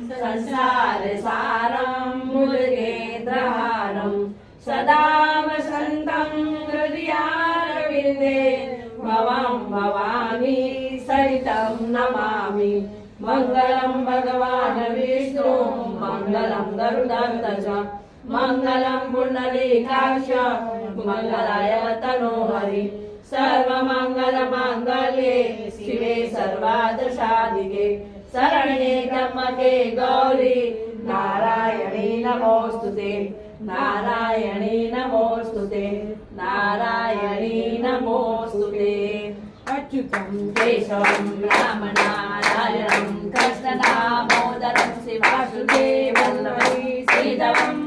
संसार सारं मुद्गेन्द्रहारं सदा वसन्तं हृदयारविन्दे भवं भवानी सहितं नमामि। मङ्गलं भगवान् विष्णु मङ्गलं गरुडध्वज मङ्गलं पुण्डरीकाक्ष मङ्गलाय तनोहरि। सर्वमङ्गलमाङ्गल्ये शिवे सर्वार्थसाधिके शरण्ये त्र्यम्बके गौरी नारायणी नमोस्तुते नारायणी नमोस्तुते नारायणी नमोस्तुते। अच्युतं केशवं रामनारायणं कृष्णदामोदरं शिवासुदेवं श्रीधरं